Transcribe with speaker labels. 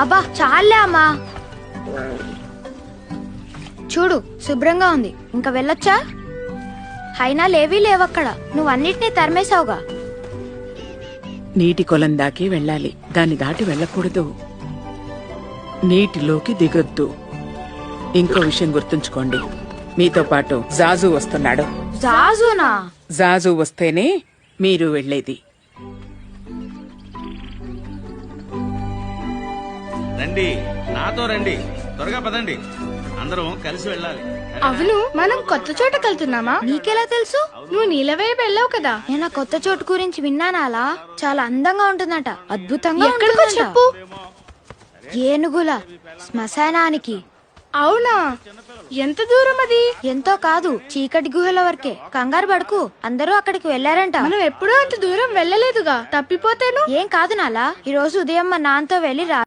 Speaker 1: అబ్బా చాలే అమ్మా. చూడు శుభ్రంగా ఉంది, ఇంకా వెళ్ళొచ్చా? అయినా లేవీ లేవక్కడ, నువ్వన్నిటినీ తరిమేశావుగా.
Speaker 2: నీటి కొలం దాకి వెళ్ళాలి, దాన్ని దాటి వెళ్ళకూడదు. నీటిలోకి దిగొద్దు. ఇంకో విషయం గుర్తుంచుకోండి, మీతో పాటు జాజు వస్తున్నాడు.
Speaker 1: జాజునా?
Speaker 2: జాజు వస్తేనే మీరు వెళ్ళేది.
Speaker 3: రండి, నాతో రండి, త్వరగా పదండి, అందరం కలిసి వెళ్ళాలి.
Speaker 4: అవును, మనం కొత్త చోటకి వెళ్తున్నామా?
Speaker 1: నీకెలా తెలుసు?
Speaker 4: నువ్వు నీలవైపు వెళ్ళావు కదా.
Speaker 1: నేను ఆ కొత్త చోటు గురించి విన్నానా? అలా చాలా అందంగా ఉంటుందట, అద్భుతంగా
Speaker 4: ఎక్కడికో
Speaker 1: ఉంటుందంట.
Speaker 4: చెప్పు.
Speaker 1: ఏనుగుల శ్మశానానికి.
Speaker 4: అవునా, ఎంత దూరం అది?
Speaker 1: ఎంతో కాదు, చీకటి గుహల వరకే. కంగారు పడుకు, అందరూ అక్కడికి వెళ్లారంట.
Speaker 4: మనం ఎప్పుడూ అంత దూరం వెళ్ళలేదుగా, తప్పిపోతేను.
Speaker 1: ఏం కాదు నాలా, ఈ రోజు ఉదయం మా నాన్నతో వెళ్లి